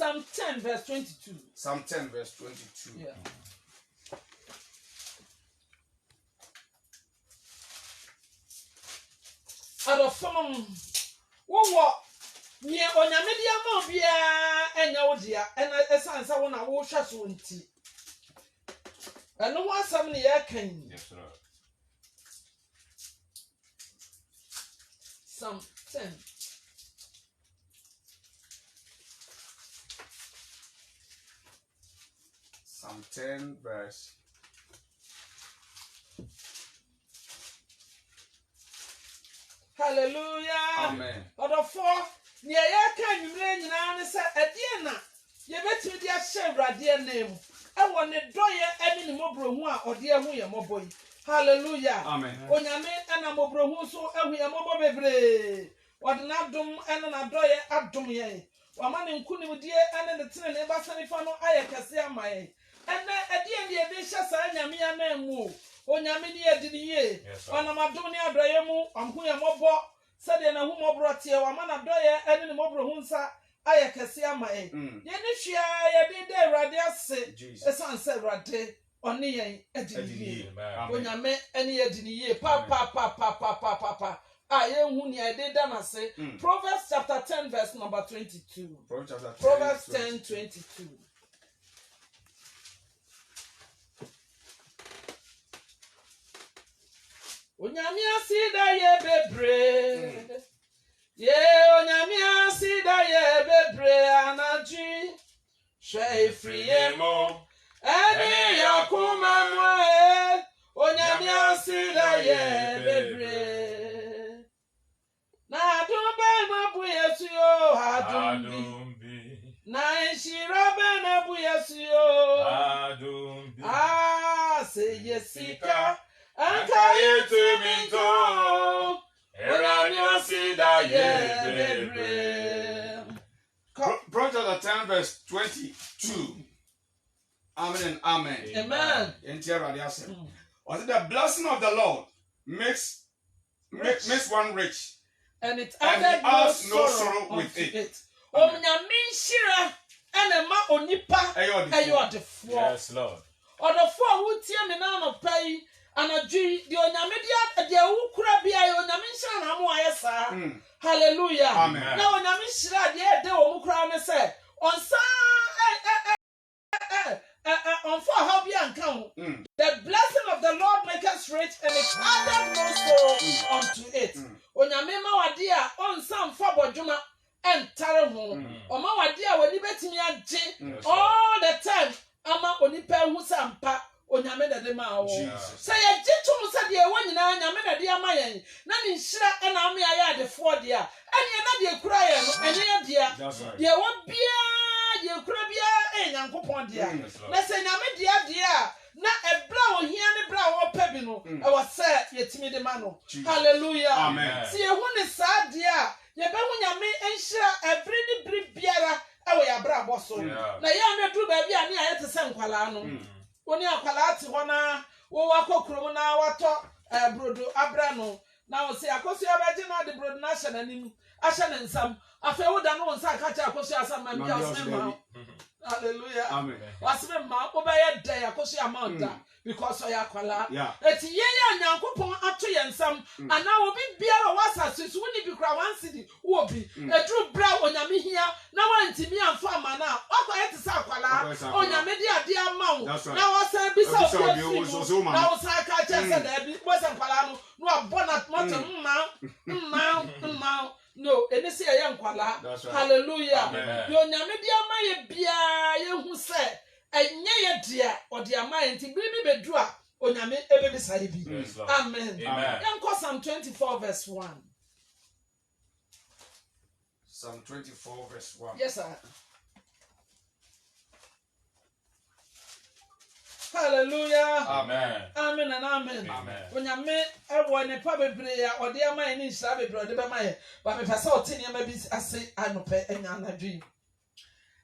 Psalm 10 verse 22. Psalm 10 verse 22. Yeah. Adofom wo nye onyame dia ma bia enya wo dia ena esansa wo na wo hwa so nti eno wo asam ne ye kan. Yes, Lord. Psalm 10 Psalm 10 verse. Hallelujah. Amen. Odofo ne ye kan nwumre nyina ne se ade na ye betimi dia hye wrade name ewo ne doye ene ne mobrohu a ode ehu ye moboy. Hallelujah. Amen. Onyame ena mobrohu so ehu ye mobo bebre. Ode na dom ene na doye adom ye. Wama ne nkunimdie ene ne tene ne basane fa no aye kese amaye. Ene ade ne ye de hye sa nyame ya na emu. Onyame ni ediniye wana madom ni adoye mu amhu ya mobo sade na hu mobro tie wa mana doye ene ni mobro hu nsa aye kese amae ye ni hwia ye de awrade ase esanse awrade oni yen ediniye onyame ene ediniye pa ye hu ni ede da na se Proverbs chapter 10 verse number 22. Proverbs 10:22. Onyame asida ye bebre. Ye onyame asida ye bebre anaji. She free mo. Eni yakuma mwe. Onyame asida ye bebre. Na adumbe mabu yesu yo adumbi. Na ishirabe na bu yesu yo adumbi. Se yesika. Ankaye to minto, Erania sida ye bebre. Proverbs 10 verse 22. Amen and amen. Amen. Was it the blessing of the Lord makes one rich, and it added no sorrow with it. Onyame shira ene ma onipa ayo defo. Yes, Lord. Odofo a wutie me na no pai anadwi de onyame de awukura bia ye onyame shira na mo ayesa. Hallelujah. Amen. Na onyame shira de ede wo mukura ne se onsa onfo how bia nka ho. The blessing of the Lord makes us rich and it added no sorrow unto it. Onyame ma wade a onsa mfa bodwuma entare ho. Oma wade a wani betimi age all the time ama onipa hu sampa onyame de ma wo. Say ye gitum say de wanyina nyame de ama yen na ni nhira e na ama ya adefo de a ene na de kura ye no ene ye de de wo bia de kura bia e nyankopon de a na say nyame de a na ebra wo hia ne bra wo pa bi no e wo say yetimi de ma no. Hallelujah. Amen. See hu ne sa de a ye be hu nyame enhira ebri ni bri biara ewe ya bra boso na ya na duru ba bia ne ayete se nkwala no oni akwala ate ho na wo wakokrom na wato brodo abra no na wo se akoso ya baje na de brodo na hye na nim ahye ne nsam afa wo da no nsa ka cha akoso asama bia osema. Hallelujah. Amen. Wasme ma obeye dey akoso amanda because oya kwala eti ye ya nyankopon ato ye nsam ana obi biara wasa susu ni bi kra wan city wo bi edru bra onyame hia na wantimi amfa ama na akoye te sa kwala onyame di ade ama wo na wasa bi sa obi na wasa ka che se da bi wasa kwala no abona moto mma no eni se ye nkwala. Hallelujah. Yo nyame di ama ye bia ye hu se enye ye dia odi ama ye nti bi bedu a onyame ebe bi sare bi. Amen. Yanko Psalm 24 verse 1. Psalm 24 verse 1. Yes sir. Hallelujah. Amen. Amen and amen. Amen. Onyame ewo ne pa bebre ya odi ama ye ni nhira bebre odi be ma ye ba me pese otini ama bi ase anope enya anadwi.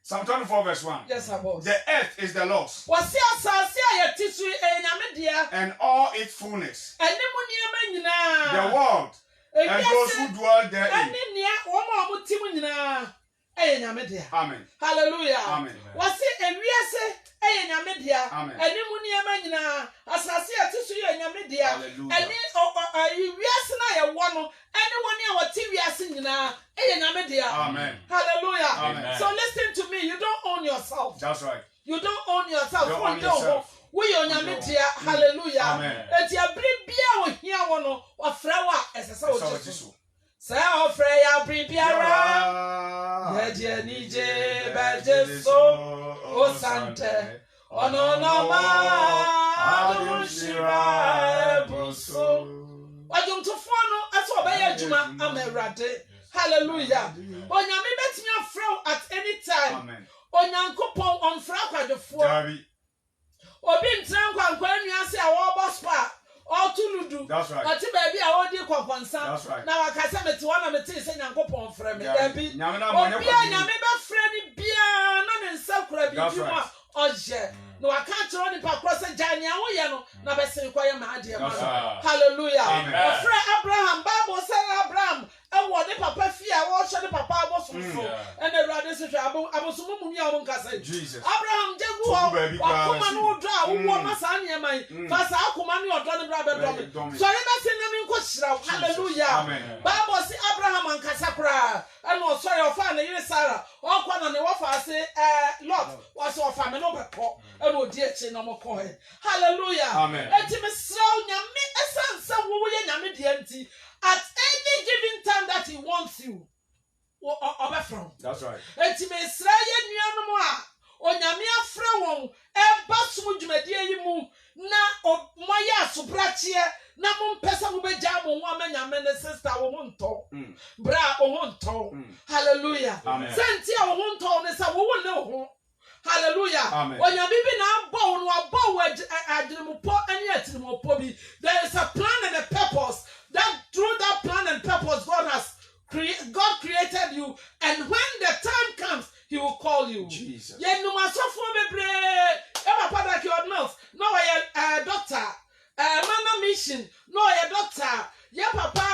Psalm 24 verse 1. Yes sir boss. The earth is the Lord's Wasi asase ayetisu enyame dia and all its fullness, enemu niema nyina the world and those who dwell therein. ene nia wo ma omutim nyina ɛyɛ nyame dea. Amen. Hallelujah. Amen. Wɔse ewiase ɛyɛ nyame dea. Amen. Ɛne mu nneɛma nyinaa asase a ɛte so yɛ nyame dea. Hallelujah. Ɛne wiase na yɛwɔ no ɛne wɔn a wɔte wiase nyinaa ɛyɛ nyame dea. Amen. Hallelujah. Amen. So listen to me, you don't own yourself. That's right. You don't own yourself. Don't own yourself. We are nyame dea. Hallelujah. Amen. Eti abiri bia wo hia wo no wafra wa ɛsesa wo So jisu. Sɛ ɔfrɛ ya abiri biara. Yɛgye nije bɛgye so osante. Ɔno nɔma adushira ebuso. Ɔdwomtofoɔ no ɛsɛ ɔbɛyɛ adwuma ama Awurade. Hallelujah. Onyame betumi afrɛ wo at any time. Amen. Onyankopɔn ɔmfra kwadwofoɔ. Dabi. Obi ntena nkwankwa nua se a wɔbɔ spa ɔtuludu. That's right. Ɔte baabi a wɔdi kɔkɔnsa. That's right. Na wakasa mete hɔ na mete sɛ Nyankopɔn frɛ me. Dabi. Nyame na mo Obi a Nyame bɛfrɛ ni bia na ne nsa kura That's bibi mu right. a ɔyɛ. Na waka kyerɛ nipa korɔ sɛ gya nea woyɛ no na bɛsen kɔyɛ ma adeɛ ma That's no. right. Hallelujah. Amen. Ɔfrɛ Abraham, Bible sɛ Abraham ɛwɔ ne papa fie a wɔhyɛ ne papa abosomfo. Ɛna Awurade sɛ hwɛ abosomo mu nua wɔn nkasa. Jesus. Abraham jegu Togu baby hɔ wakoma no wodɔ a wowɔ ma saa nneɛma yi Mm. fa saa akoma no ɔdɔ ne bra bɛdɔ me sɔre bɛse na menkɔhyira wo hallelujah Amen. Bible sɛ Abraham ankasa koraa ɛna ɔsɔre ɔfaa ne yere Sarah ɔkɔ na ne wɔfa ase Lot wɔsɛ ɔfa me no bɛkɔ ɛna ɔdi akyi na ɔmɔkɔɛ hallelujah Amen. enti mesrɛ wo Nyame ɛsiane sɛ wowoyɛ Nyame deɛ nti at any given time that he wants you ɔbɛfrɛ wo That's right. enti mesrɛ yɛ nuanom a Onyame afrɛ wɔn ɛba som dwumadie yi mu na moyɛ asobrakyeɛ na mompɛ sɛ mobɛgya mo ho ama Nyame ne sister wo ho ntɔ bra wo ho ntɔ hallelujah Amen. sɛ nti a wo ho ntɔ ne sɛ wo ne wo ho hallelujah Amen. Onyame bi na abɔ wo no abɔ wo adwenmopɔ ne atirimopɔ bi there is a plan and a purpose that through that plan and purpose God created you and when the time comes he will call you. Jesus. Ye numasofo bebre e papa da ki ordinals no ye doctor mana mission no ye doctor ye papa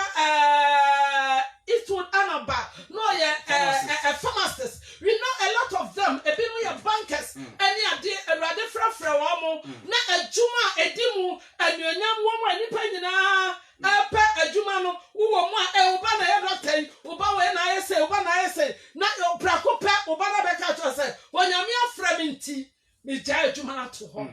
Eastwood Anaba no ye a pharmacist we know a lot of them e bi no ye bankers any ade Awurade frafra wo mo na adwuma edimu anuonyam wo mo anipa nyina apa adwuma no wo mo a oba na ye doctor oba we na ayese oba na ayese na brako pe oba na be ka to say Onyame afra me nti me gya adwuma na to ho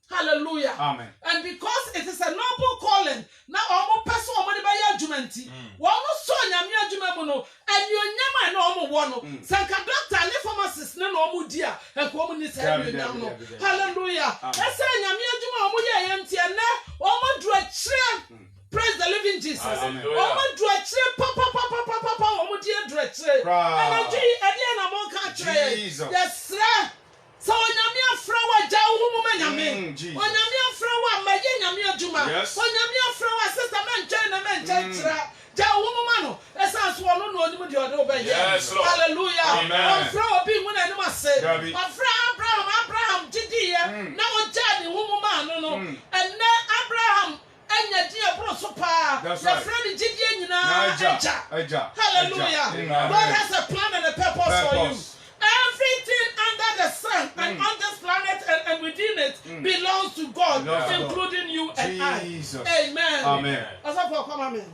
hallelujah Amen. and because it is a noble calling na omo person omo de ba ya adwuma nti wo no so Onyame adwuma mu no anuonyam na omo wo no sanka doctor ne pharmacist na omo di a enko omo ni say anuonyam no hallelujah ese Onyame adwuma omo ye nti na omo dru akire. Praise the living Jesus. Omo dru akire papa omo di dru akire. Ana ji ade na mo ka akire. Yes sir. So Onyame afra wa ja wo mu ma Nyame. Onyame afra wa ma ye Nyame adwuma. Onyame afra wa sister man twa na man twa ja wo mu ma no. Esa so no no onim de ode obeye. Hallelujah. Afra obi mu na anim ase. Afra Abraham didi na o ja ni wo mu ma no no. And Abraham anya dia bro so pa the friend gidie nyina eja hallelujah God has a plan and a purpose for you everything under the sun and on this planet and within it belongs to God including you and I amen asafo come amen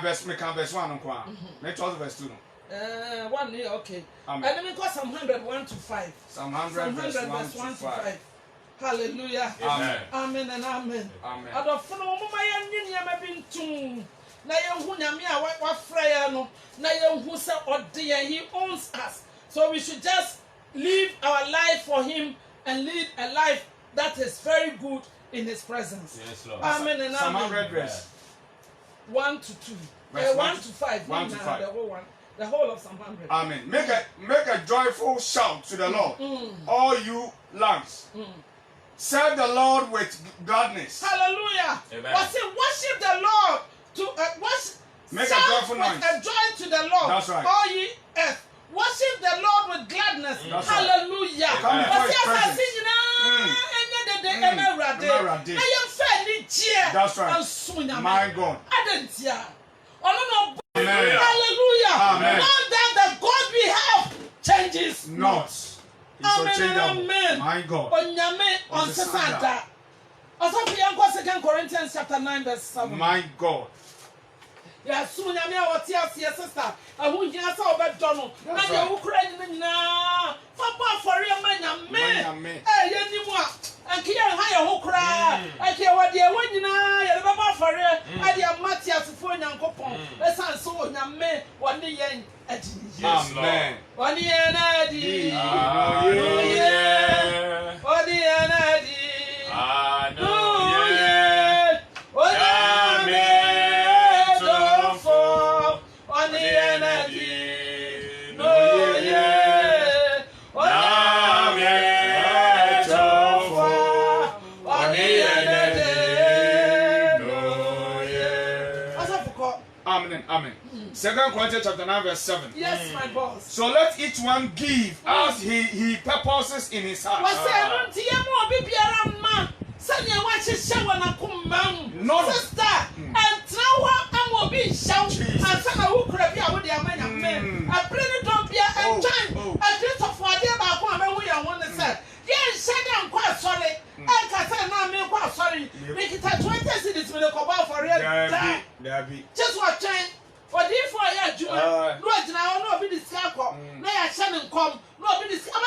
verse 1 on kwa let's also verse 2 1 here okay and then we got Psalm 100 1 to 5 Psalm 100 verse 1 to 5 hallelujah amen amen and amen amen adofo no mo ma ye nyama bi ntum na ye hu Nyame a wa fra ya no na ye hu se ode ye he owns us so we should just live our life for him and live a life that is very good in his presence. Yes, Lord. Amen and Psalm amen. 100 verse 1 to 2 1 to 5 1 to 5 the whole one, the whole of Psalm 100. Amen. Make a joyful shout to the Lord, all you lands. Serve the Lord with gladness. Hallelujah. Amen. Worship the Lord to Make a joyful noise. A joy to the Lord. That's right. All ye earth. Worship the Lord with gladness. That's Hallelujah. Right. Come before his presence. That's right. My God. Amen. Hallelujah. not. He's unchangeable. Amen. My God. Onyame on sesada. Also for young 2 Corinthians chapter 9 verse 7. My God. Yeah, soon I mean what your sister. I won't hear so bad Donald. And you Ukraine now. For your man. Hey, anyone. And can't hire who cry. I care what dear when you know, you're about for it. I dear Matthias for young couple. Let's answer young man 1 year. Amen. 1 year, Nadie. What the energy? Amen. 2 Corinthians chapter 9 verse 7. Yes, my boss. So let each one give as he purposes in his heart. No sister, and now I'm will be shouting. And some who could be out there, man. I bring it up here and time. A bit of what they about one way I want to say. Yes, said I'm quite sorry. I can say, no, I'm quite sorry. Make it at 20 cities with a cobalt for real. Just what change. But if I had you, no, be the scarecrow. Nay, I shall come. No, be the scarecrow.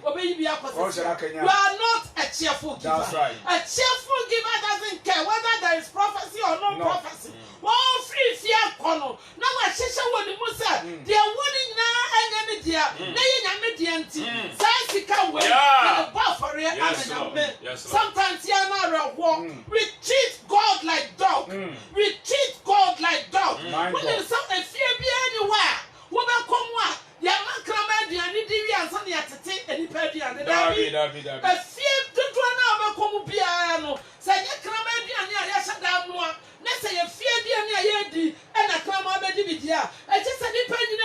Or baby, you are not a cheerful giver. That's right. A cheerful giver doesn't care whether there is prophecy or no prophecy. All free fear corner. Now I shall what the Musa. They are winning now and any dear. Nay, I'm medianti. Sassy way. And a buffer here. Sometimes you are not a walk. We treat God like dog. We treat God like dog. When there's something fear be anywhere. Woman come what? Yaman Kramed and Nidia and Sunny at the take any petty and the David. A fear to now come piano. Say Kramed and Yashadamua. Let's say a fear be and a Krama Dividia. I just said depending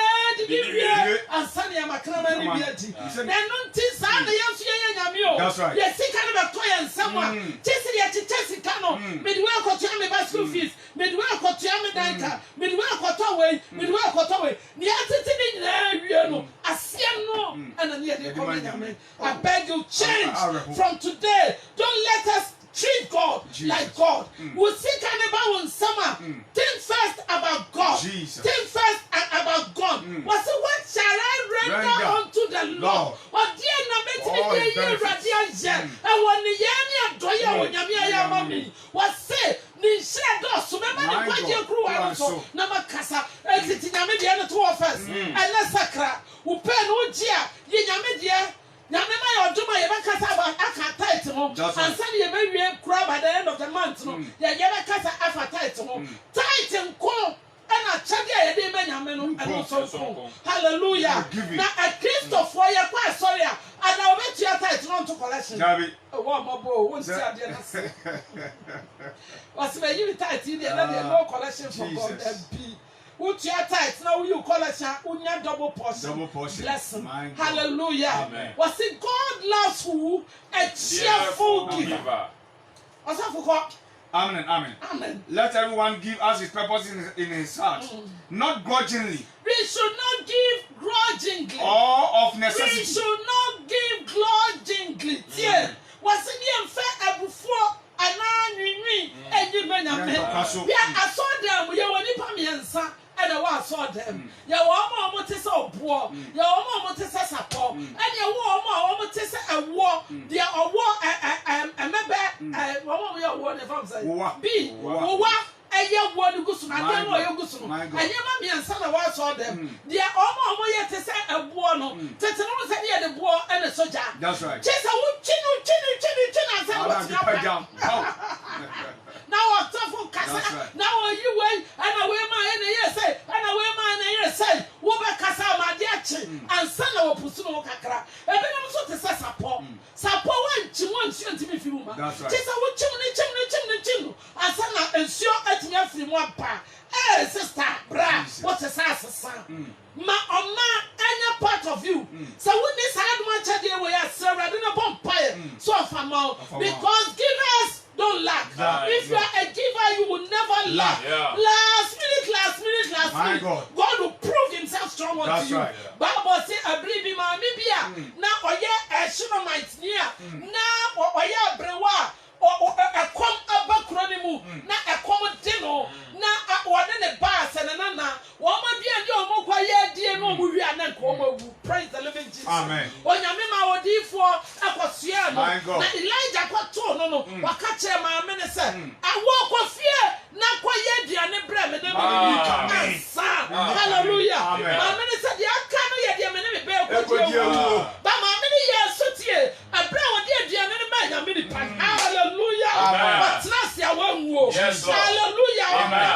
and Sunny Amakrama Diviati. Then non tis and the young. That's right. Yes, see kind of a toy and someone. Chessy at Chessy Cano. Midwell Cotiami Basco fees. Midwell Cotiami Danka. Midwell Cotaway. Midwell Cotaway. The attitude Asiano and a near the I beg you, change from today. Don't let us treat God like God. We'll see Cannibal in summer. Think first about God. Think first about God. What shall I render unto the Lord? What dear Nameti Radia and when the Yania Doya when Yamia Mami was say, Nisha so remember the Quadia crew also Namakasa, exiting Yamidiana to office, and La Sacra, who pen Ujia, Yamidia. Now, my Juma, you can't have a title, and suddenly you may be a crab at the end of the month. You never can't have a title. Titan call and a chadia, they may and also hallelujah. Now, a Christopher, you're quite sorry, and I'll bet you a title on to collection. A warm bow, won't say, what's the you title? There's no collection from God and P. What's your tight? Now you call us a double portion. Blessing. Hallelujah. Amen. Was it God loves who? A cheerful giver. What's that for? Amen. Let everyone give us his purpose in his heart, not grudgingly. We should not give grudgingly. Or of necessity. We should not give grudgingly. Yeah. Was it fair before? And now, and you may not. I saw them. You were nipping son. And I saw them. Your woman is so poor. Your woman is a support. And your woman is a war. They are war. A member. Woman, we are one from say. Be. And your one goes to my name or your goes to my and your mommy and son of us saw them. They are almost yet to say a war. No, Tetanus and the war and a soldier. That's right. Just a wood chin. Now I'm tough Casa. Now you wait and away my and say, and away my say, Woba Casa Madiachi and son of Pusuno Kakra. And then I'm so to say support. Support one to me few. That's right. Just a wood chimney. And son and sure at me from one pa. Eh, sister, bra, what a son. Any part of you. So when this had much idea we are surrounding a vampire. So far because givers don't lack. If you are a giver, you will never lack. Last minute. God will prove himself strong unto you. Bible was say a bribi ma mibia na oye a Shunammite near na oya brewa or a come abacronimu na a common dino na one in a bass and anana woman dear no more quiet dear no we are not praise the living Jesus. Amen. When Yamima or D for Aquasiano, My God. Elijah Quato, no, Wakacha, my minister, I walk of fear, not quiet dear and bremen, hallelujah. My minister, the Akano, the enemy bear, but my many years, so here, a brown dear and many man, hallelujah. But last year, one war, hallelujah.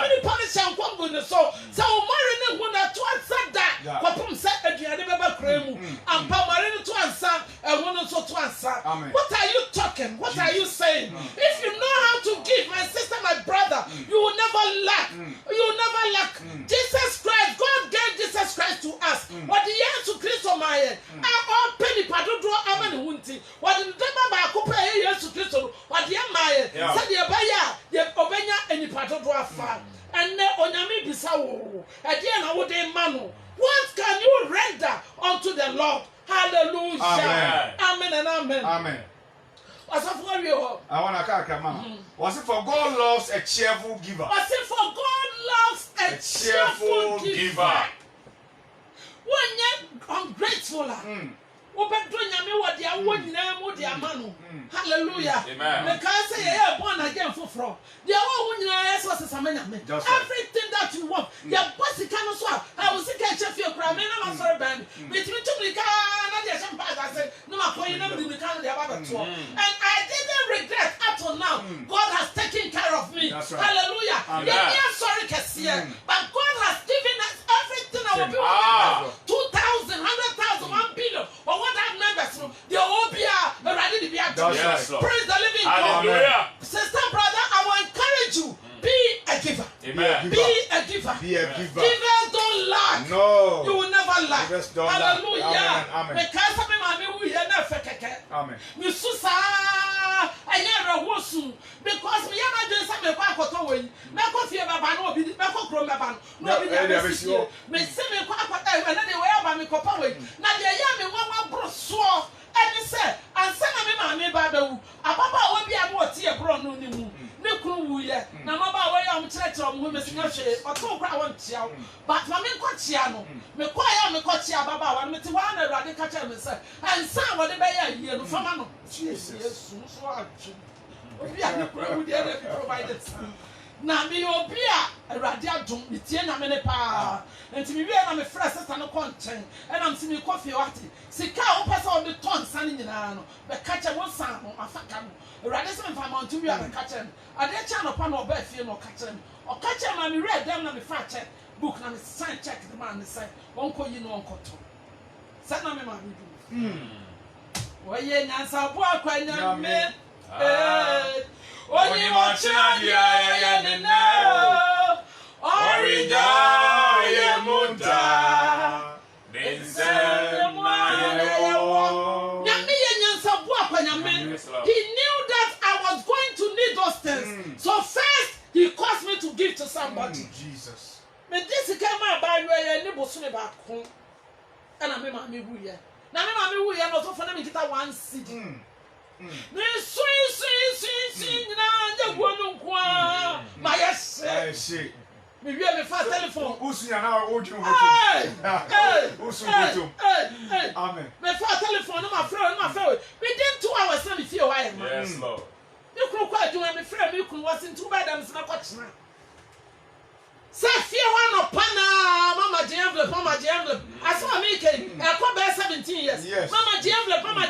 Many punish and come with the soul. So, Marina, when I said that, Papa said, I never cremu, and Pamarino to answer, and one also to answer. What are you talking? What are you saying? If you know how to give, my sister, my brother, you will never lack. You will never lack. Jesus Christ, God gave Jesus Christ to us. What the year to Christ on my head, all penny padro, Aman Wunti, what the Dema Cooper years to Christ, what the Maya said, the Abaya, the Obenya, and the padro fan. And then Onyami Bisawo, again, I would manu. What can you render unto the Lord? Hallelujah. Amen. Amen and amen. Amen. What's up for you? I want to come on. Was it for God loves a cheerful giver? What's it for God loves a cheerful giver? When you're ungrateful, hallelujah. Because you are born again for fraud. Everything that you want, your bossy cannot swap. I was sick at your crime, and I'm sorry, band. Between two, I said, no, my point, never did the and I didn't regret up to now. God has taken care of me. Hallelujah. I'm sorry, Cassia, but God has given us everything I will be 2,000, 100,000, 1 billion, or what I've never seen. The OBR, ready to be at praise the living God. Sister, brother, I will encourage you. Be a giver. Amen. Be a giver. Be a giver. Givers don't lack. No. You will never lack. Hallelujah. Amen. Amen. Because of me, we hear nothing. Amen. Misusa, I never was because me and I just have a quack away. Mako fear Babano, Mako Cromaban, no, me send me quack and then they were by me copaway. Now they are me one brosua. And he said, and send me my Babu. A papa will be a more tear brown no new. No clue yet. Now, my way I'm church on women's nursery or talk around Chiao. But my men Cochiano, me quiet, me Cochia Baba, and me to one radical say, and some of the bay here, no famano. Jesus, so we are provided. Now, me or beer, a radiatum, the Tiana Menepa, and to be very I'm a fresh and a content, and I'm seeing coffee at it. See, cow pass on the tongue, sunny in an but catch a one son or a facam. Radisson from Mount to be a catcher. I did channel upon or bed fear no catcher. Or catcher, and we read them and we fat check book and sign check the man say, Uncle, you know, Uncle. Send me my do. Well, yeah, Nansa, walk when you're men. Only watch and now. Orida, Yamunta. He knew that I was going to need those things. So first, he caused me to give to somebody. Jesus. But this came out by way and neighbor back home. And I made my me. Now, I'm not for them to get one seed. My yes, me really fast telephone. Usunya na oju Amen. Me fast telephone, my friend. Within 2 hours, let me feel why. Yes, Lord. You could quite do my friend, you could was in 2 bad and not watching. Say, fear one of Pana, Mama Jamble. I saw me making a couple 17 years. Yes. Mama Jamble, Mama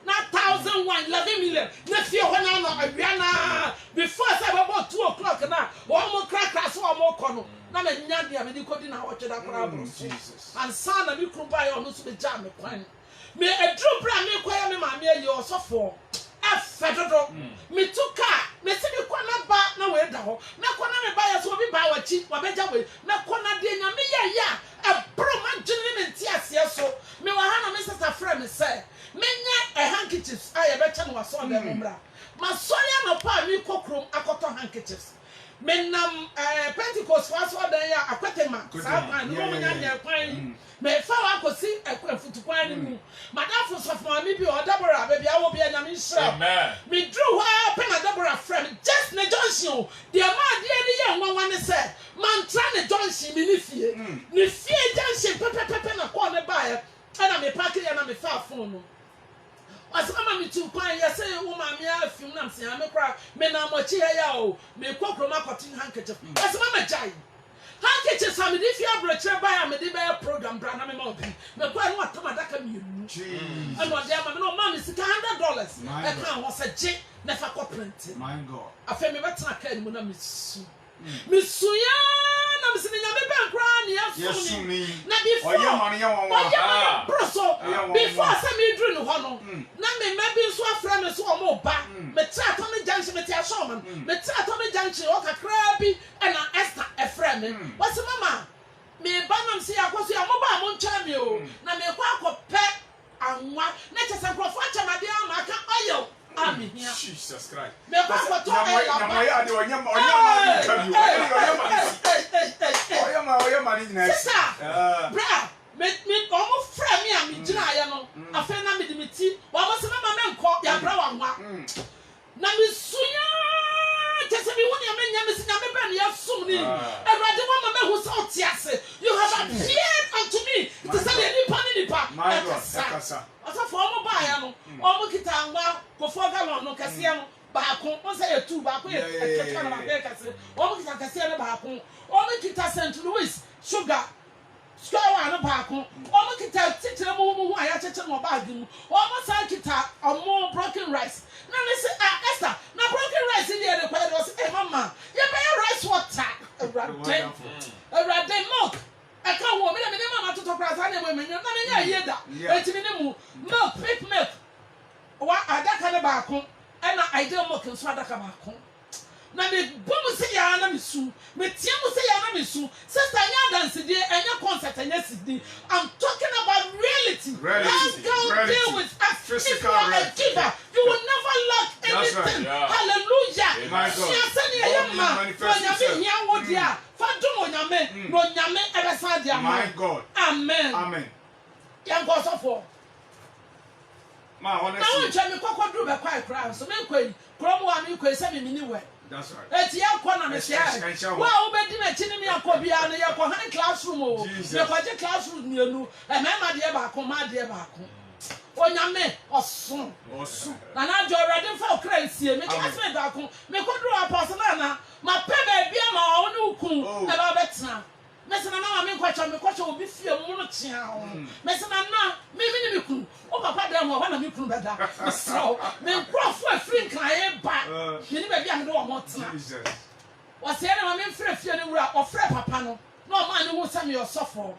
not 1,001, 11 million. Next year, when I'm before I about 2 o'clock now, one more crack, one more corner. Now, I'm going to dinner watch that problem. Jesus. And son of you could buy almost the jam. Me a true brand, me quiet me, my mere, you're so for. Federal, me took car, me see me corner back no way down. Na corner me buy us will be buy our cheap, or better way. Na corner de na me ya, a broman gentleman tears so. Me wa hana me sister friend me say, me nya a handkerchiefs. I better no was on the mumbra. Ma soya no pa me cockroom a cotton handkerchiefs. menam Pentecost faso dan ya akwetema saa kwan no mo nya kwan me fa wa kosi afutukwan ni mu madam for Mami bi o Deborah baby awo bi na me nhira Amen. me drew ha pe na Deborah friend just na junction de ma de ni ye nwanwa ne se man tra ne junction mi ni fie junction pepe na kwa me ba ya ana me park ya na me fa phone no asama mi tu kwan ya say wo ma me afim na se ya me kra me na mo chi ya o me kokroma cotton handkerchief asama ma jai handkerchief sami di fia broche ba ya me di ba program bra na me ma obi me kwa no atama daka mi enu Jesus. and what ma me no ma me sika $100 e kan ho se je na fa ko print My God. afa me betena ka ni mu na me su ya na me sini nya me ben kra ni asu ni na before Oya mani ya wa. broso before say me dru no ho no na me bi so afra me so o mo ba me tra to me junction me tia show man me tra to me junction o kakra bi e na Esther e fra me what's mama me ba nam se akoso ya mo ba mo ncha me o na me kwa akopɛ anwa na chese nkrofo achamade ama aka oyo ami hia Jesus Christ. me kwa akɔtɔ Na mo ya de onya mani kabi. Oya mani na. Sister bra me omo fra me a me gina ya no afa na me de me ti wa mo se mama me nkɔ ya bra wa nwa na me suya chese me woni ame nya me sinya me ba ne ya sum ni awrade wa mama hu sa otiase you have appeared unto me to say the nipa My God. Akasa. asa for omo ba ya no omo kita nwa ko for galon no kase ya no baako on say two baako ye keke na baako kase omo kita kase ya no baako omo kita St. Louis sugar square one no baako omo kita titire mo hu aya cheche no bag mu omo sa kita omo broken rice na me say Esther na broken rice in there dey was hey mama you buy rice water every milk I can't walk. Me mama to talk about any women. Na me nya yeda. Enti me mu milk, pig milk. Wa adaka ne ba ko. E na ideal milk nso adaka ba ko. Na me bomu se ya na me su. Me tie mu se ya na me su. Sister nya dance dey enya concert enya sidi. I'm talking about reality. How God deal with us. Physical reality. You will never lack anything. Right. Hallelujah. My God. She said ya ma. My God. Amen. Amen. Yan go so for. Ma, Na honestly. won twa me kokodru be kwai kra so me kwai krom wa me kwai se me mini we. That's right. Eti ya kwa na me sia. Wa wo be di na chi ni me akọ bia na ye ko han classroom o. Me ko je classroom ni enu. E me ma de ba ko ma de ba ko. Onyame osun. Na na jo ready for crazy. Me ka se ba ko. Me kodru apostle na ma pe ba bia ma wo ne ukun e ba betena. Mesina na me kwacha obi fie mu no tia ho. Mesina na me ni ku. O papa dem ho na me kunu beda. So me nkrofo afiri nkan ba. Me ni ba bia me do wo tena. Jesus. O se na me mfre fie ni wura o fre papa no. Na o ma ni hu sa me osofo.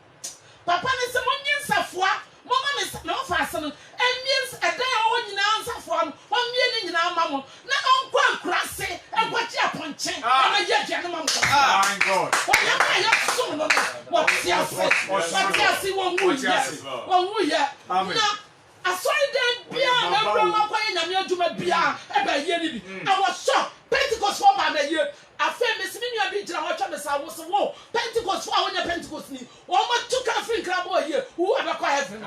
Papa ni se mo nyinsafo mama me na o fa ase no. Emiens edan o nyina nsafo no. O mie ni nyina ama mo. Na onko ankrase egwachi aponche. Na ye dia no mam ko. My God. What yes, won't we? Now, I saw them be I was shocked. Pentecost for my year. I feel Miss Minia be to watch on the South was a war. Pentecost for our Pentecost me. One more took a free crab boy here. Who ever quite heaven?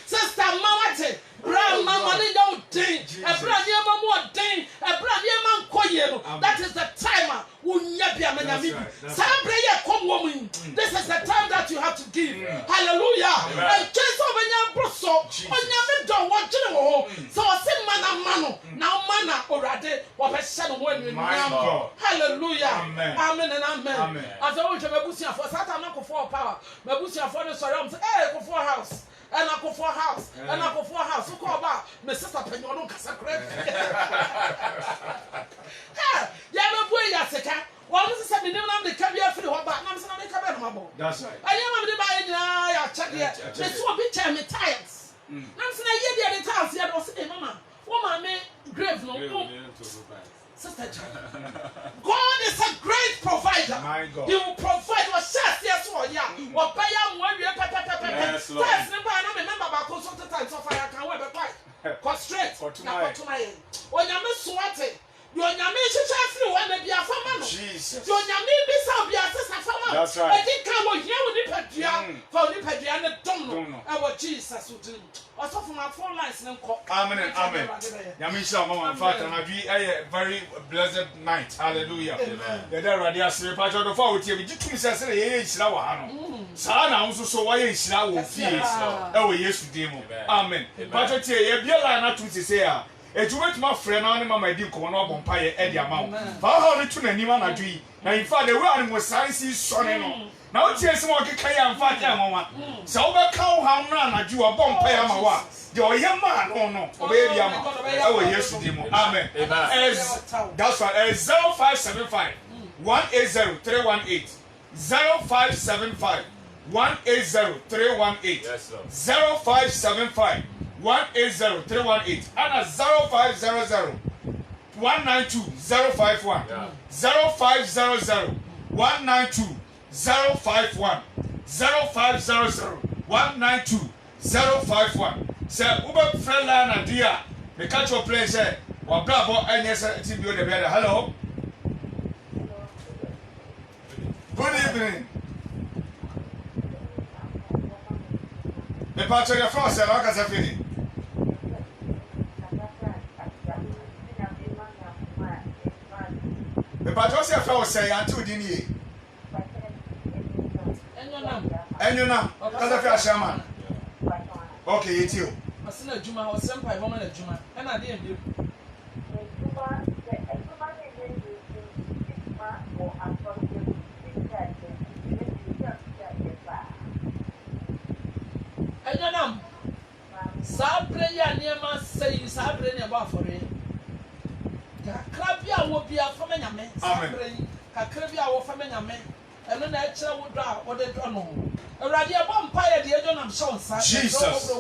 Sister Mamate, Brown Mamma, they don't think. A brand new more day, a brand new man koye. That is the time. This is the time that you have to give. Hallelujah. And just over your broso, on your don't want to know. So I say, mana, now mana already, what I said when you know. Hallelujah. Amen and amen. As I want to Mabusia for Satan, not for power. Mabusia for the surround, hey, for house. And I go for house, and I go for house. So call back, my sister Penyon Casacret. Yeah, no boy, that's a cat. Well, this is something they can be a free one, but I'm saying they come out. That's right. I am the buying. I check here. This will be time tires. I'm saying, the tires, yeah, was a mama. Woman, me grave no. Sister, God is a great provider. My God. He will provide what shall yes or yeah. What pay am when you Yes, Lord. First, remember about consultant time so far I can wear the pipe. Cut straight. For tonight. When you miss swatting, Jesus. Your Yami Bisa be as a farmer. That's right. I think I will hear with the Patria for the Patria and the Dono. Our Jesus would do. Also from our phone lines and Amen and amen. Yamisha, Mama, in fact, and I be a very blessed night. Hallelujah. The day Radia say, Patch of the Four, which you two says, yes, now. Sana also so why is now with fears. Oh, yes, demo. Amen. Patch of Tia, be a line not to say, a two my friend on my dear corner of Empire Eddie amount. How did you name a tree? Now, in fact, the one was science son. Now, it's more Kaya and Fatia, Mama. So, cow, how none you are bomb Payama. Your young man, oh no, baby, oh, yes, demo. Amen. That's right, 0575 180 318 0575 180 318 0575 180 318 and 0500 192 051 0500 192 051 0500 192 051. Say, Uber Frela and dear, the catch your place, say, or Bravo, and yes, it's in the better. Hello. Good evening. The part of your first, and like as a feeling. The part of your first, say, until Dini. And you know, because of your shaman. Okay, it's you. I seen a Juma or some pipe woman at Juma, and I didn't do. And you know, Sabre near my say, Sabre about for it. Crabia will be a family man. Amen. A crabia will family man. And then I tell would draw what they don't know. A radia vampire, the agent of Shonsa. Jesus.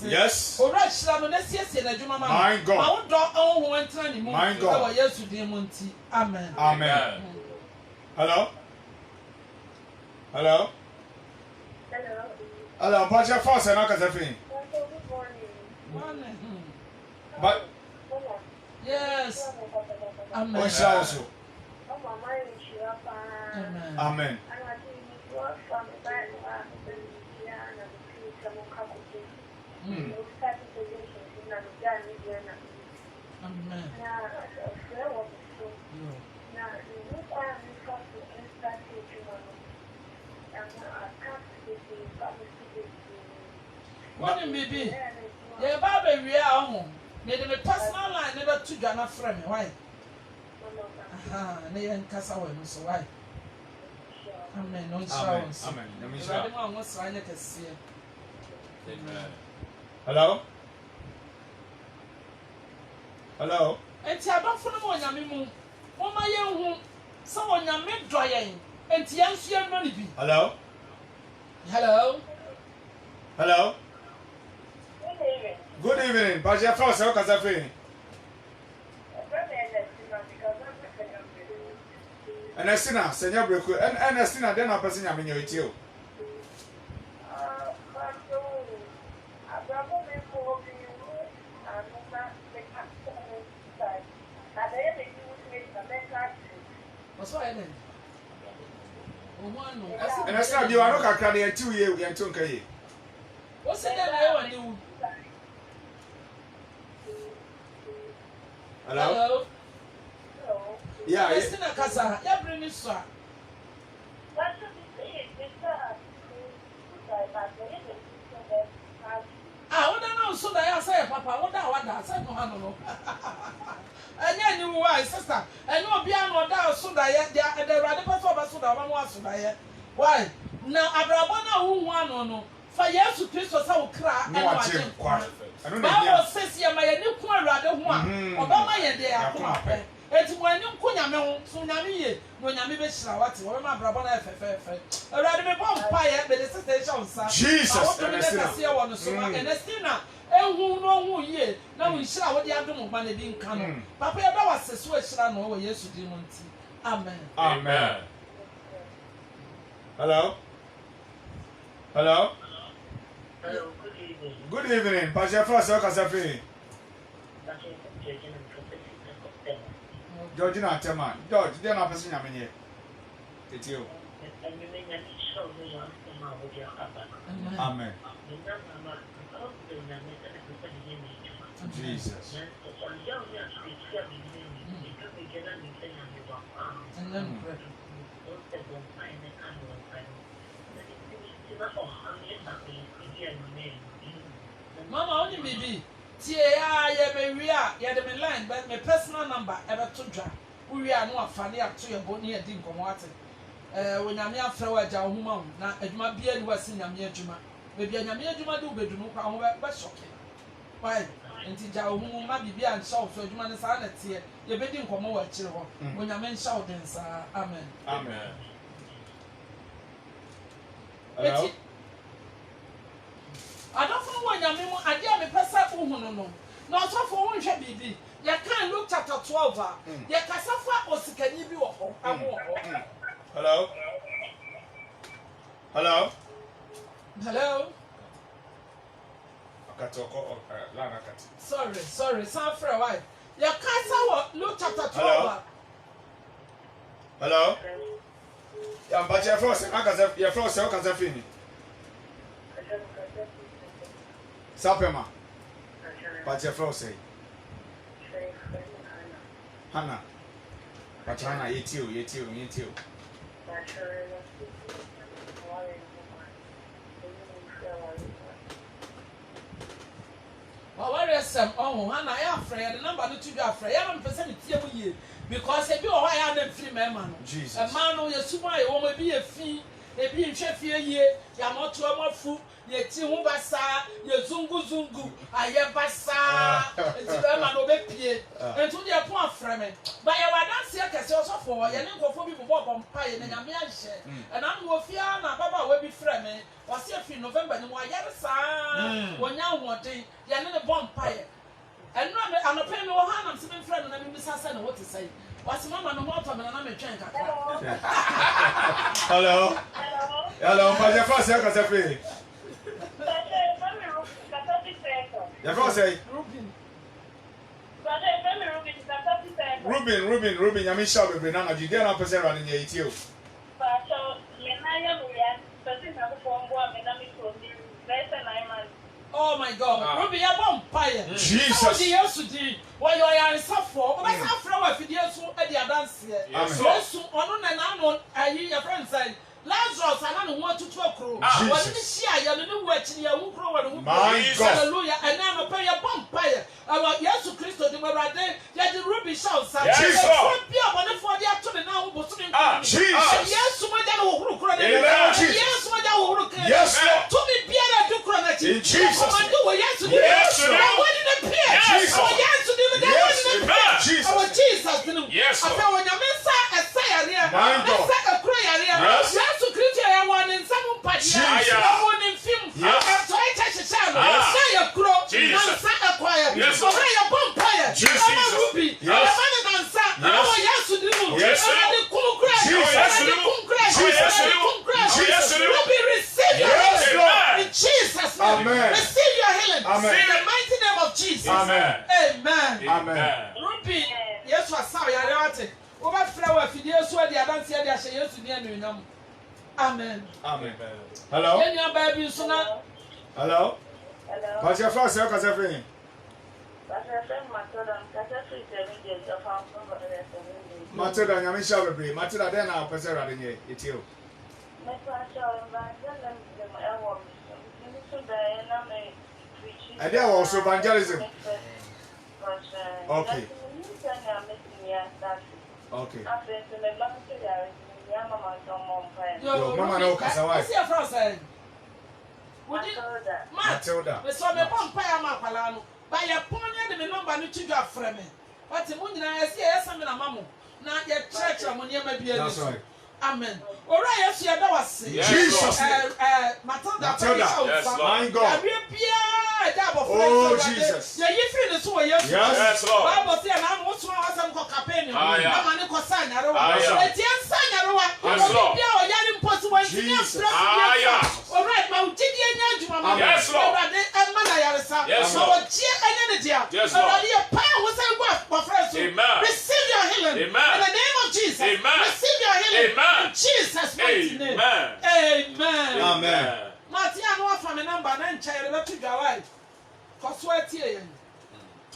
Yes. Or right, Slam, let's yes, and a Juma. My God. I won't draw all one tiny more. My God. Yes, to Demonti. Amen. Amen. Hello? Hello? Hello? Hello, what's your first and not as a thing? Morning. But, yes. Amen. We shall also. Amen. Amen. What in baby? Yeah, Baba, we are home. They did a personal line, never to Ghana friend. Why? Aha, they ain't Casawa, so why? Amen. No insurance. Amen. Hello? Hello? And I don't follow on Yamimu. Oh, my young someone Yamid drying. And Tiansian money be. Hello? Hello? Hello? Good evening. But your first, how can I feel? And Estina, Senor Breku, and Estina, then I'm passing in your too. What's why then? And I said, you are not a cardiac 2 years and 2 years. What's the name I want? Hello? Yeah, it's in a casa. Yeah, bring it, sir. I want to know so that I say, Papa, what I said, no, and then you were sister, and you'll be on that so that the radical of us so that one was why? Now, Abrabana who one or no, for years to Christ was our cry, and I don't know. I was says, yeah, my new point rather one, Obama, and they are come. It's when you couldn't know, so Nami, when Yami Shawati, or my Brabana FFF. A radical vampire, but it's a station, Jesus, and Estina, and who know who ye, now we shall what the other money being canon. Papa, that was a switch, I know, yes, you didn't. Amen. Amen. Hello? Hello? Hello, good evening. Good evening. Pastor First, how can I feel? George na tema. George, dey na person nyame nye. Tete o. Amen. Jesus. Mama, only baby. Tie ya ye me wia ye de me line but my personal number e be to dwa. Wo wia no afane ato ye boni e di nkomo ate. Wo nyame afra wa ja ohuma hu na adwuma bia ni wasi nyame adwuma. Be bia nyame adwuma de obedu no kwa ho be shoke. Why? Enti ja ohuma ma bibia an shaw so adwuma ne sa na tie ye be di nkomo wa kire ho. Wo nyame shaw den sa. Amen. Amen. Hello. I don't know when you mean I dear me pesa uhuno. No so for one shall be. You can't look chapter 12. You can suffer or sick and you be Hello. Hello. Hello. Sorry. Sorry, for a while. You can't suffer look chapter 12. Hello. Yeah, but your first, your first, your cousin Fini. Sapema. But your first say. Hannah. But Hannah, you too. Well, where is some? Oh, Hannah, I am afraid the number to be afraid. I am percent here because if you are I am free man. Jesus. A man who is super, you will be a fee. A being chef here, Yamato Amafu, Yeti Mubasa, Yazungu, Ayabasa, it's a man of a pie, and to their point frame. But I was not sick as also for Yanko for people walk on pie and a mansion, and I'm with Fiana, Baba will be frame, was here in November, and why Yabasa, when now wanting Yanin a bomb pie. And I'm a penny or hand, I'm sitting friend, and I'm Miss Hassan, what to say. What's Mamma no more time and I'm a drink. Hello. Hello, but your first say cousin Fini. Your first say Ruben, you mean shall be now you get up person running here you. Oh my God, Ruby, you're vampire. Jesus. Why you are suffer? But I have flower for the so at the dance here. Yes, on and on. I hear your friend say, Lazarus, I don't want to talk. What did she? I don't know what you are. My God. Hallelujah. And now I'm a pair vampire. Our Yesu Christo, the Marade, yet the Ruby shouts. Jesus. For the actual now, Jesus. Yes, so much. Yes, so much. Yes, to be better to credit. In Jesus. Yes, yes. What did appear? Jesus. Yes, Jesus. Our Jesus. Yes. I feel when you miss a say a prayer. Yes, to create a one in some party. One in film. So I touch a child. Say a crow. Jesus. Say a choir. Yes. So I a vampire. Jesus. Ruby. Yes. Yes, to do. Yes. Ruby, receive your healing. In Jesus' name. Amen. Receive your healing. Amen. In the mighty name of Jesus. Amen. Amen. Amen. Ruby, yes, was sorry. I don't want over flower for the so the advance here. They are saying to me. Amen. Amen. Hello. Any baby, so now. Hello. Hello. But your first say cousin Fini. Matilda, you mean shall be. Matilda, then I'll pass around here. It's you. And there was also evangelism. Okay. Okay. Yo, Mama, no, Casawa. See a friend. Matilda. We saw me vampire Mapalano. By a pony, the number to your friend. But the moon, I see a son and a mamma. Not yet church, I'm on your baby. That's right. Amen. All right, yes, you know what Jesus. Matilda. My God. Oh, Jesus. Yeah, you feel this way. Yes, Lord. Bible says, I'm also awesome for Capernaum. I'm an ecosign. I don't want to Jesus. All right, my yes, Lord. Yes, Lord. Yes, Lord. Receive your healing. In the name of Jesus. Receive your healing. In Jesus' mighty name. Amen. Amen. Matia no afa me number na nkyere be to gawai. Koso atie yen.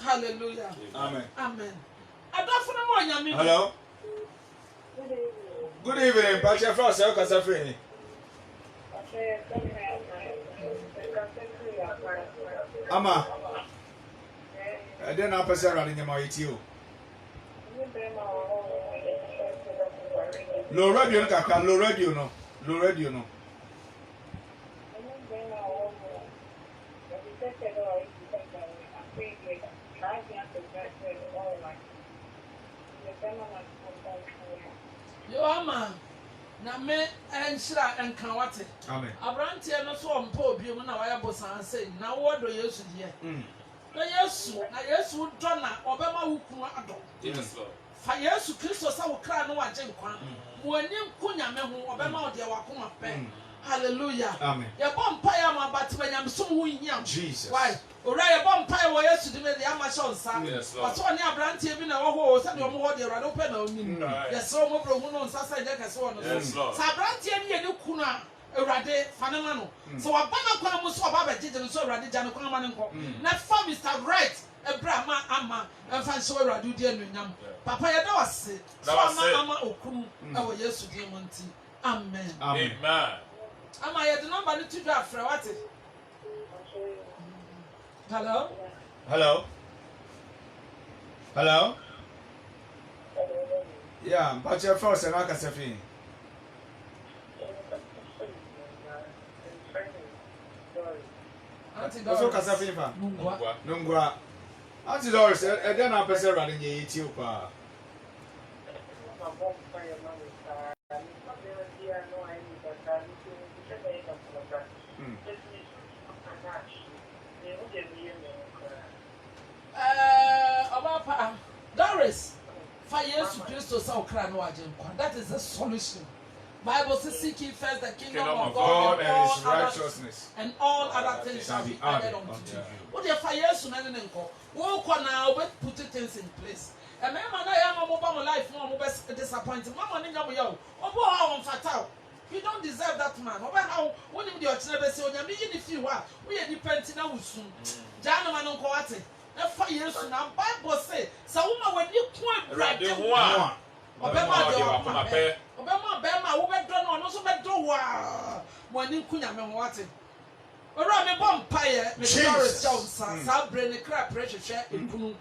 Hallelujah. Amen. Amen. Adofo no mo nyame. Hello. Good evening. Pastor Frost, you can say free. Ama. Then I pass around in my ETO. Low radio, Kaka, low radio, no. Low radio, no. Yo ama na me enhira enka wate. Amen. Abrantie no so ompa obi mu na waya bosan sei na wo do Yesu die. Na Yesu do na obema wukunu ado. Yes, Lord. Fa Yesu Kristo sa wo kra no waje nkwa. Mo ani nkunyame ho obema wo de wakoma pe. Hallelujah. Amen. Ye bompa ya ma batibanyam so ho hiam. Jesus. Why? Ora ye bompa wo Yesu di me de ama sho nsa. Yes, Lord. Waso ni abrantie bi na wo ho se de omo ho de Awurade pe na onim. Yes, so mo bro hu no nsa sa je kase wo no. Yes, Lord. Sa abrantie ni ye ne kunu a Awurade fanema no. So wa bana kwa mo so ba ba jeje no so Awurade ja no kwa ma ne nko. Na fa Mr. Right Abraham ama emfa so Awurade di anunyam. Papa ye da wase. So ama okunu e wo Yesu di mo nti. Amen. Amen. Ama ye the number ni to do afre what? Hello? Hello. Hello. Yeah, Pastor Frost, you can say free. Auntie What's your casa free fa? Nungwa. Auntie Doris, then I pass around in your ETO. Obapa, Doris, for Yesu Christo sa okra no agye nkwa. That is the solution. Bible says seek ye first the kingdom of God and his righteousness, and all other things shall be added unto you. What if for Yesu na ne nko? Wo kwa na obe put things in place. E me ma na ya mo ba mo life mo be disappointed. Mama ni nyam yo. Obo ha on fatal. You don't deserve that man. Obe how when him the ochire be say onyame yi ni fi wa. We ye depend na wusun. Jana man nko wate. Efa Yesu na Bible say sa woma wani ku abrade ho a obema de wakoma pe obema be ma wo be do no no so be do wa wani ku nyame ho wate ora me bom paye me Doris Johnson sa bre ne kra pressure hwe ekunu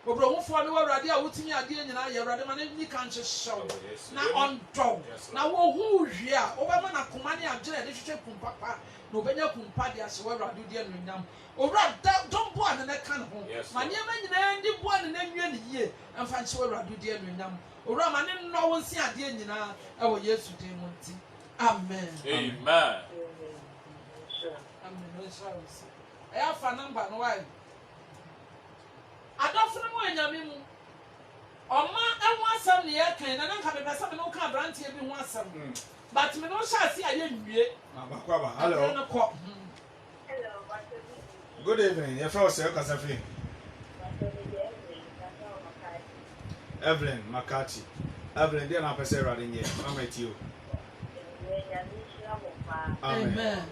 obro ho fo ne Awurade a wotimi ade nyina ye Awurade ma ne ni kan hyehyɛ na on dog na wo hu hwe a obema na koma ne agye de hwehwe kumpapa na obenya kumpa de ahye Awurade de anunyam owura don't bo an na kan ho ma ne ma nyina ndi bo an na nwie ne yie amfa nche Awurade de anunyam owura ma ne no wo nsi ade nyina e wo Yesu de mu nti amen. Amen. Amen. I have a number no why adofo no anyame mu oma enwo asam ne ye kan na nka be pesa me no ka brantie bi ho asam but me no sha asi aye nwie Makwaba. Hello. Good evening. Your first say can say free. Evelyn Makati. Evelyn, they na pese rade nye. Mama ti o. Amen.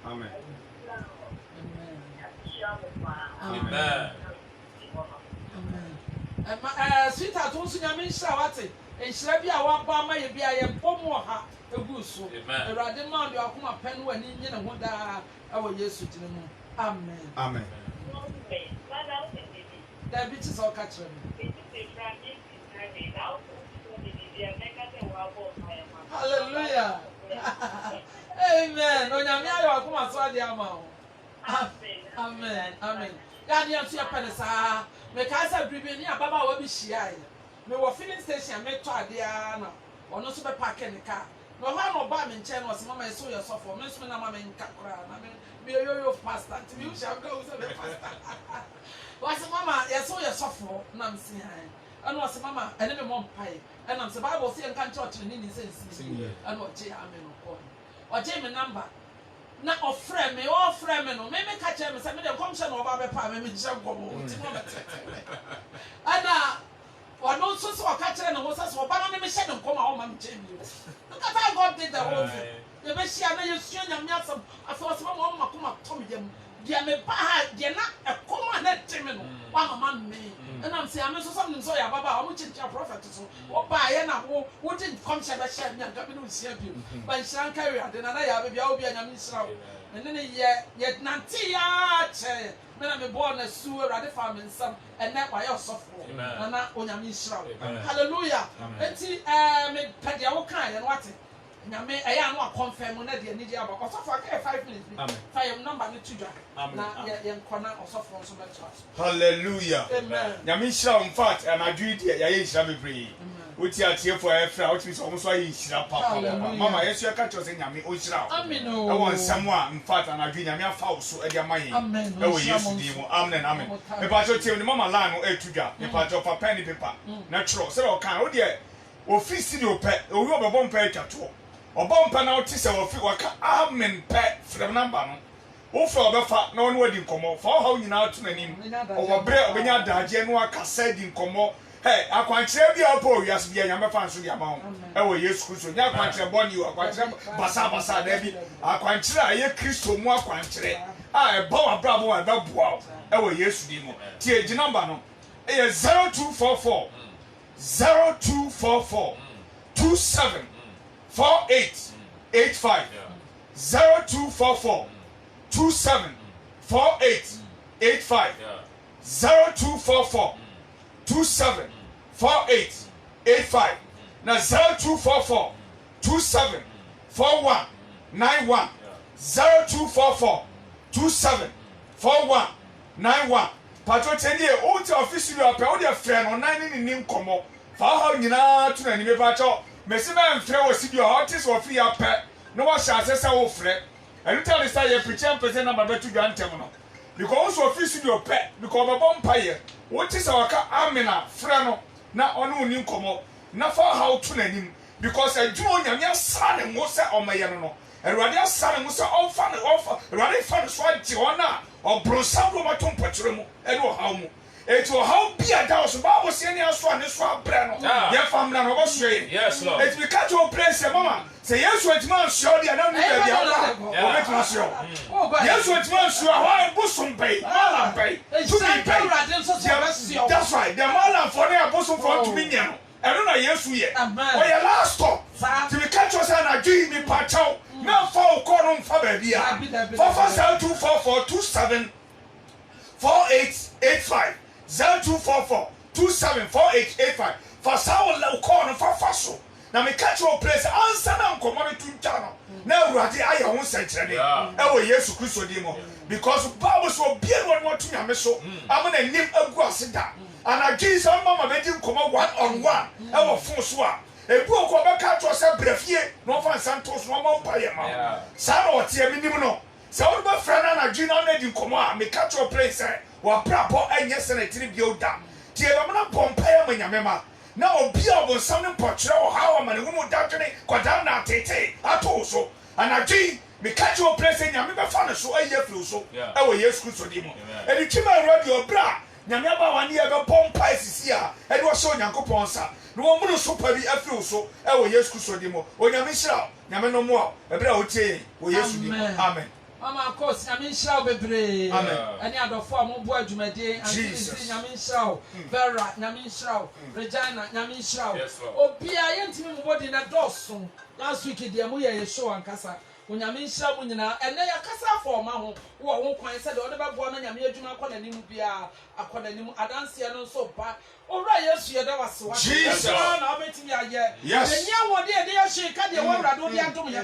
Amen. Amen. Amen. Sweetheart, once you mean shawate, and Shabby, our Bama, you be a pomo ha, a goose. Amen. Rather, man, you are come a pen when in a wonder our years to the moon. Amen. Amen. That bitch is all catching. Hallelujah. Amen. On your mirror, come and saw the amount. Amen. Amen. God, you are penisa. Make us a baby near Baba will be shy. Me were filling station, make to Adiana, or no super park in the car. No harm or bam in chain was Mamma saw your software, Miss Mamma in Capra. I mean, be a yo pastor. You shall go to the pastor. Was Mamma, I saw your software, Nancy. And was Mamma, and then one pie. And I'm the Bible saying, can't touch in any sense. And what J. Amen or Jamie number. Na ofre me no me catch me say me dey come share no ba be pa me share go mo ti mo mete ana or no so catch and was as for banana mission come home and change you. Look at how God did the whole thing. The best year you see and yasam, I thought some of my come up to them. Dear me, dear not a common net timid, one man me. And I'm saying, I'm so something so ya Baba, which is your prophet. Or buy and I wouldn't come to the shed and don't see you. But it's not carry out, and I have a Biobia and Missrow. And then yet Nantia, when I'm born a sewer at the farm and some, and that by your software. And not on your Missrow. Hallelujah. Let's see, Pedia kind and what it. I am not confirmed that you need to have 5 minutes. 5 number to young corner or soft on so much. Hallelujah. Amen. Yamisha, in fact, and I do it here. I shall be free. Which are here for a flower, which is almost why you should have papa. Mamma, yes, you can't just say Yami Oshra. I want someone, in fact, and I do Yamia Fauso at your money. Amen. Oh, yes, amen, amen. The part of the Mamma Lano, a tuga, the part of a penny paper. Natural, so can, oh dear. O feast your pet, or you have a bomb pet at all. Or bomb penalties or waka amen pet from number. O for the fat, no one wedding come off, for how you know to name. Or bread when you're the general cassette in como. Hey, I can't say the apple, yes, be a younger fan to the amount. Oh, yes, Kusu, I can't say born you, I can't say Basa, Debbie. I can't say a crystal more quantity. I bought a bravo and a wow. Oh, yes, Demo. Tia Ginambano. 0244 0244 27 4885 0244 27 4885 0244 27 4885 now 0244 27 41 91 0244 27 41 91 Patro Teddy, old official up all your friend on 9 in name come up. For how you know to any patro, Messima and Fred was your artist or free up pet. No one shall say so, Fred. And you tell the side, pretend present number to Grand Terminal. Because official your pet, because a vampire. What is our Amina, Frano, not on new come up, not for how to name because I do on your son and was on my yano. And Radia son was all fun off, Radia fun swipe Tiona. Or Brosam Romatum Patrimo, and how it will how be a dozen Bible senior swan is for Brano. Your family of Australia. Yes, Lord. It's because you place your mama. Say yes, what man surely I don't need to show. Yes, what man sure why bosom pay, Malam pay, to be paid. That's right, the Malam for their bosom for to me now. I don't know, yes, we are. Or your last stop to the catch us and I dream in Pacho. Now for Corum Fabia 4424427 4885 0244 27 4885 for Sao Low Corner for Faso. Now me catch your place answer now commodity to channel. Now Radi I won't say today. Oh yes, Christo Demo. Because Bible so be one to me so I'm gonna name a guasida. And I Jesus Mama made him come 1-on-1. Our force one. A book of a catch was a brefier, no fan Santos, no more payama. San or Tia Minimo. So, my friend and I do not let you come on, me catch your place, or proper and yes, and a tribute down. Tia Mamma Pompea, when your member. Now, be able something portrait or how am I going to doctrine, Quadana Tete, at also. And I do me catch your place and your member found a so a year flew so. Oh, yes, Kusodimo. And the Chima radio bra. Nyamaba one year go pompa is here. And was so Yanko Ponsa. No one so probably a few so. Oh, yes, Kusodimo. When Yamisha, Yamano more. A bra would say, oh, yes, amen. Mama, of course, Yamisha be amen. Any other form of boy to my day and Yamisha, Vera, Yamisha, Regina, Yamisha. Oh, Pia, Yantim body in a dorsum. Last week, the Amuya show and Casa. When Yamisha Munina, and they are Casa for Maho, who are one point said, or never born and Yamia Juma Konanimia, a Konanim, Adansia, so bad. All right, yes, you never saw Jesus. I'm meeting you yet. Yes, and you were there, they are shaking the one that don't have to me.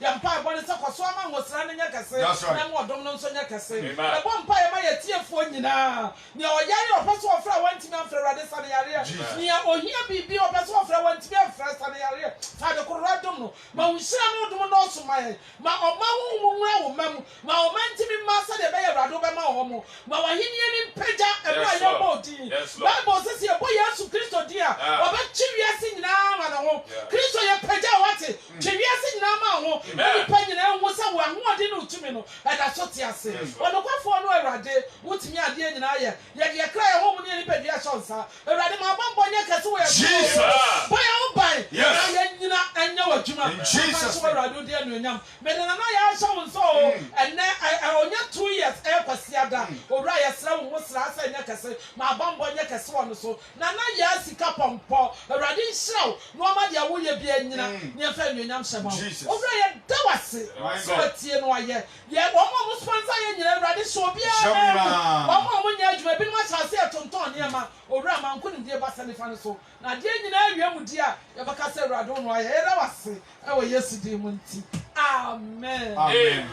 Young Pie, one is a Coswama was running a cassette. That's right. And what don't know so cassette. The one pie, my tear for you now. Near Yaya, Pastor of Flower, went to me after Radis and the area. Near or here be a Pastor of Flower, went to me first and the area. Father Corrado, my son, no one also my Mamma, my man to be master the Bay of Radobama Homo, my Indian Peja and my body. Bible says, boy, yes, Christo dear, or but Chivias in Nama, Christo, your Peja, what it? Chivias in Nama, Penny, was someone who didn't to me, and I saw Tias. When the one for no Rade, what's me at the end, yet you cry home in any Pedia, chance awurade ma bambo nya kase wo Jesus boy wo bai yes ya nyina anya wadwuma in Jesus awurade de anuonyam me na na ya hye wo so ene onya 2 years kwasiada owura ya sra wo mo sra asa nya kase ma bambo nya kase wo no so na ya sika pompo awurade nhiraw no ma de wo ye bia nyina ne fa anuonyam hyema owura ya dawase so tie no aye ye wo mo sponsor ye nyina awurade so bia wo mo nya adwuma bi no ma chase atonton ne ma owura ma nko ne die basa ne fa no so na die nyina awie mu dia ye baka se awurade no aye dawase e wo yesu di mu nti amen amen